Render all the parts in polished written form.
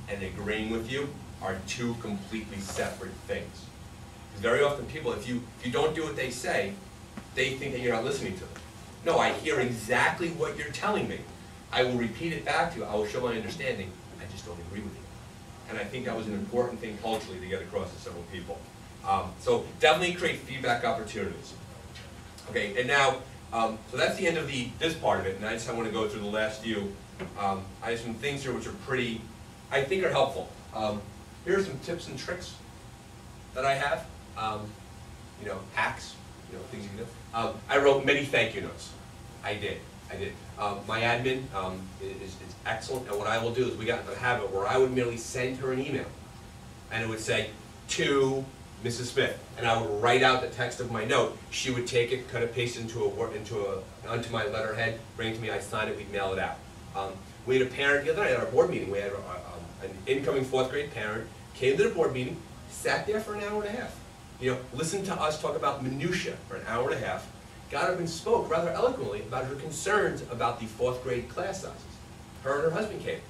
and agreeing with you are two completely separate things. Because very often people, if you don't do what they say, they think that you're not listening to them. No, I hear exactly what you're telling me. I will repeat it back to you. I will show my understanding. I just don't agree with you. And I think that was an important thing culturally to get across to several people. So definitely create feedback opportunities. Okay, and now, so that's the end of this part of it, and I just want to go through the last few. I have some things here which are pretty, I think are helpful. Here are some tips and tricks that I have. You know, hacks, you know, things you can do. I wrote many thank you notes. I did. My admin is excellent, and what I will do is we got into the habit where I would merely send her an email, and it would say, to Mrs. Smith, and I would write out the text of my note. She would take it, cut it, paste it onto my letterhead, bring it to me, I'd sign it, we'd mail it out. We had a parent the other night at our board meeting. We had an incoming 4th grade parent, came to the board meeting, sat there for an hour and a half. You know, listened to us talk about minutia for an hour and a half, got up and spoke rather eloquently about her concerns about the 4th grade class sizes. Her and her husband came.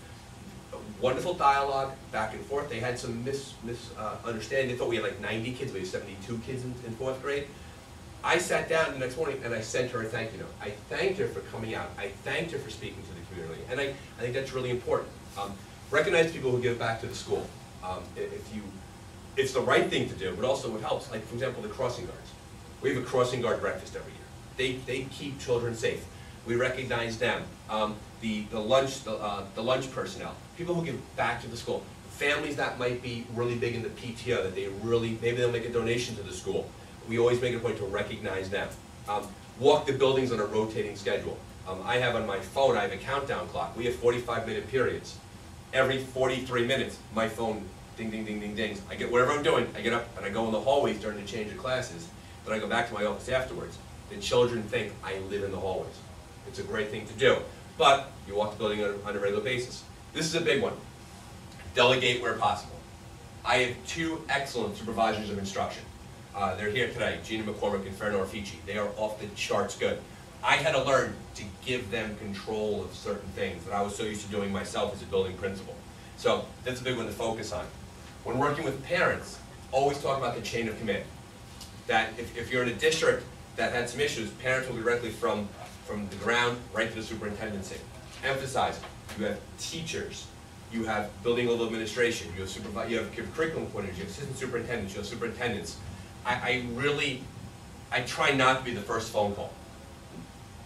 Wonderful dialogue, back and forth. They had some misunderstanding. They thought we had like 90 kids. We had 72 kids in 4th grade. I sat down the next morning and I sent her a thank you note. I thanked her for coming out. I thanked her for speaking to the community. And I think that's really important. Recognize people who give back to the school. It's the right thing to do, but also it helps. Like, for example, the crossing guards. We have a crossing guard breakfast every year. They keep children safe. We recognize them. The lunch personnel, people who give back to the school, families that might be really big in the PTO, that maybe they'll make a donation to the school. We always make it a point to recognize them. Walk the buildings on a rotating schedule. I have on my phone, I have a countdown clock. We have 45-minute periods. Every 43 minutes, my phone ding, ding, ding, ding, dings. I get whatever I'm doing, I get up and I go in the hallways during the change of classes. Then I go back to my office afterwards. The children think I live in the hallways. It's a great thing to do. But you walk the building on a regular basis. This is a big one. Delegate where possible. I have 2 excellent supervisors of instruction. They're here today, Gina McCormick and Ferno Orfici. They are off the charts good. I had to learn to give them control of certain things that I was so used to doing myself as a building principal. So that's a big one to focus on. When working with parents, always talk about the chain of command. That if you're in a district that had some issues, parents will be directly from the ground right to the superintendency. Emphasize, you have teachers, you have building level administration, you have curriculum coordinators, you have assistant superintendents, you have superintendents. I try not to be the first phone call.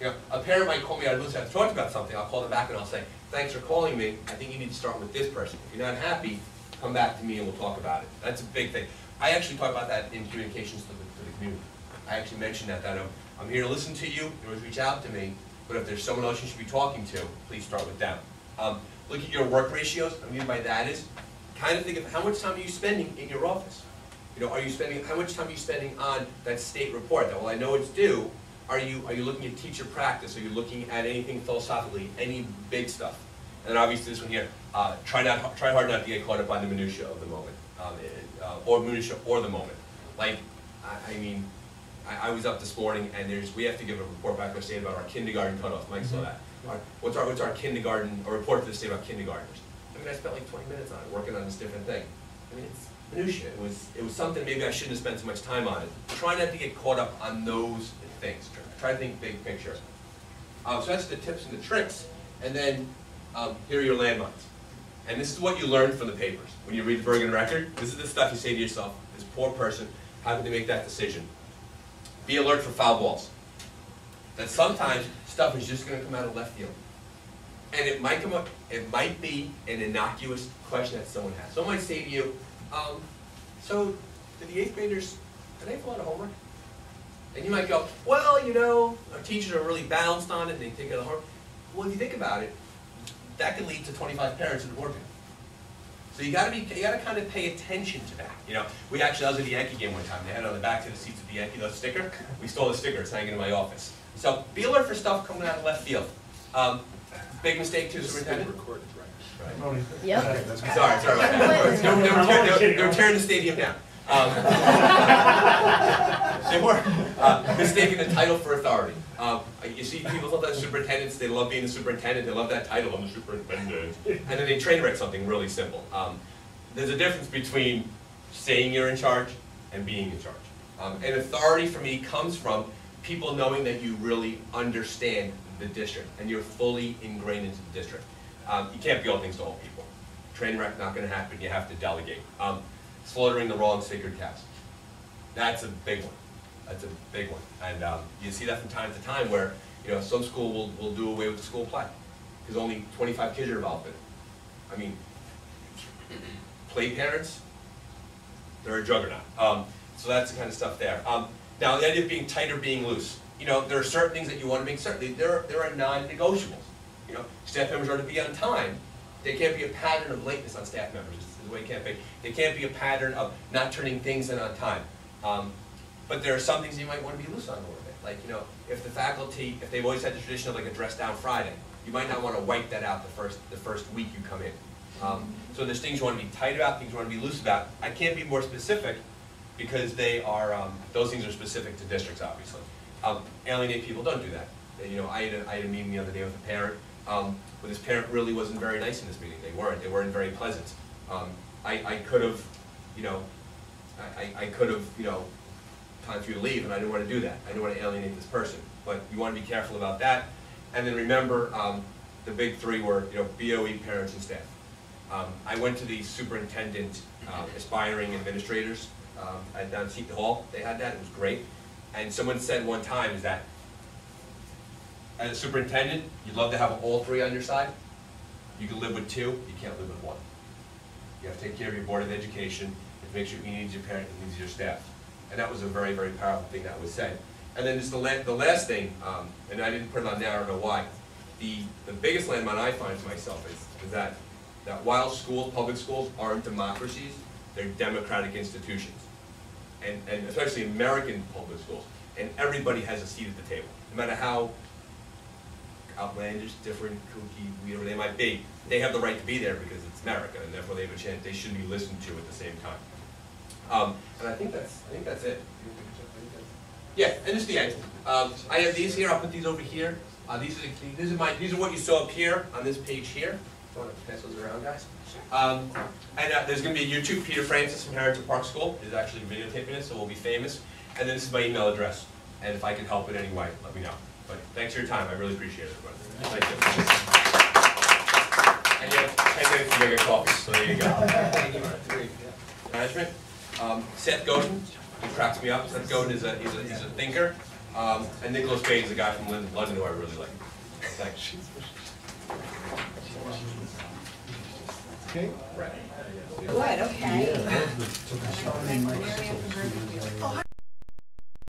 You know, a parent might call me out of the blue, I've talked about something, I'll call them back and I'll say, thanks for calling me, I think you need to start with this person. If you're not happy, come back to me and we'll talk about it. That's a big thing. I actually talk about that in communications to the community. I actually mentioned that I'm here to listen to you, you always reach out to me, but if there's someone else you should be talking to, please start with them. Look at your work ratios. What I mean by that is, kind of think of how much time are you spending in your office. You know, how much time are you spending on that state report? That, well, I know it's due. Are you looking at teacher practice? Are you looking at anything philosophically, any big stuff? And then obviously this one here, try hard not to get caught up on the minutia of the moment, or minutia or the moment. Like, I mean, I was up this morning and we have to give a report back to the state about our kindergarten cutoff. Mike saw that. What's our kindergarten, a report to the state about kindergartners? I mean, I spent like 20 minutes on it, working on this different thing. I mean, it's minutia. It was something maybe I shouldn't have spent so much time on it. Try not to get caught up on those things. Try to think big picture. So that's the tips and the tricks. And then here are your landmines. And this is what you learned from the papers. When you read the Bergen Record, this is the stuff you say to yourself, this poor person, how did they make that decision? Be alert for foul balls. That sometimes stuff is just going to come out of left field. And it might come up, it might be an innocuous question that someone has. Someone might say to you, so do the 8th graders, do they have a lot of homework? And you might go, well, you know, our teachers are really balanced on it and they take care of the homework. Well, if you think about it, that could lead to 25 parents that are working. So you gotta kind of pay attention to that. You know, I was at the Yankee game one time. They had on the back of the seats of the Yankee the sticker. We stole the sticker. It's hanging in my office. So be alert for stuff coming out of left field. Big mistake too, Superintendent. Right. Yep. Sorry about that. They were tearing the stadium down. They were. Mistaking the title for authority. You see people sometimes superintendents, they love being the superintendent, they love that title, I'm the superintendent. And then they train wreck something really simple. There's a difference between saying you're in charge and being in charge. And authority for me comes from people knowing that you really understand the district and you're fully ingrained into the district. You can't be all things to all people. Train wreck not going to happen, you have to delegate. Slaughtering the wrong sacred cows. That's a big one. That's a big one. And you see that from time to time where, you know, some school will do away with the school play because only 25 kids are involved in it. I mean, play parents, they're a juggernaut. So that's the kind of stuff there. Now, the idea of being tight or being loose. You know, there are certain things that you want to make certain. There are non-negotiables. You know, staff members are to be on time. There can't be a pattern of lateness on staff members. This is the way it can't be. There can't be a pattern of not turning things in on time. But there are some things you might want to be loose on a little bit. Like, you know, if the faculty, if they've always had the tradition of like a dress down Friday, you might not want to wipe that out the first week you come in. So there's things you want to be tight about, things you want to be loose about. I can't be more specific because they are, those things are specific to districts, obviously. Alienate people, don't do that. You know, I had a meeting the other day with a parent, where this parent really wasn't very nice in this meeting. They weren't very pleasant. I could have, you know, I could have, you know, time for you to leave, and I didn't want to do that. I didn't want to alienate this person. But you want to be careful about that. And then remember, the big three were, you know, BOE, parents, and staff. I went to the superintendent aspiring administrators down at Seton Hall. They had that. It was great. And someone said one time is that as a superintendent, you'd love to have all three on your side. You can live with two. You can't live with one. You have to take care of your Board of Education and make sure it needs your parent and needs your staff. And that was a very, very powerful thing that was said. And then just the last thing, and I didn't put it on there, I don't know why. The biggest landmine I find for myself is that while public schools aren't democracies, they're democratic institutions. And especially American public schools. And everybody has a seat at the table. No matter how outlandish, different, kooky, whatever they might be, they have the right to be there because it's America, and therefore they have a chance. They should be listened to at the same time. And I think that's it. Yeah, and this is the end. I have these here. I'll put these over here. These are what you saw up here on this page here. Do you want to pass those around, guys? There's going to be a YouTube. Peter Francis from Harrington Park School is actually videotaping this, so we'll be famous. And then this is my email address. And if I can help in any way, let me know. But thanks for your time. I really appreciate it, everybody. Thank you. And you have 10 minutes to make a coffee, so there you go. Management. Seth Godin, he cracks me up. Seth Godin is a thinker. And Nicholas Page is a guy from London who I really like. Thanks. Okay. Good, okay.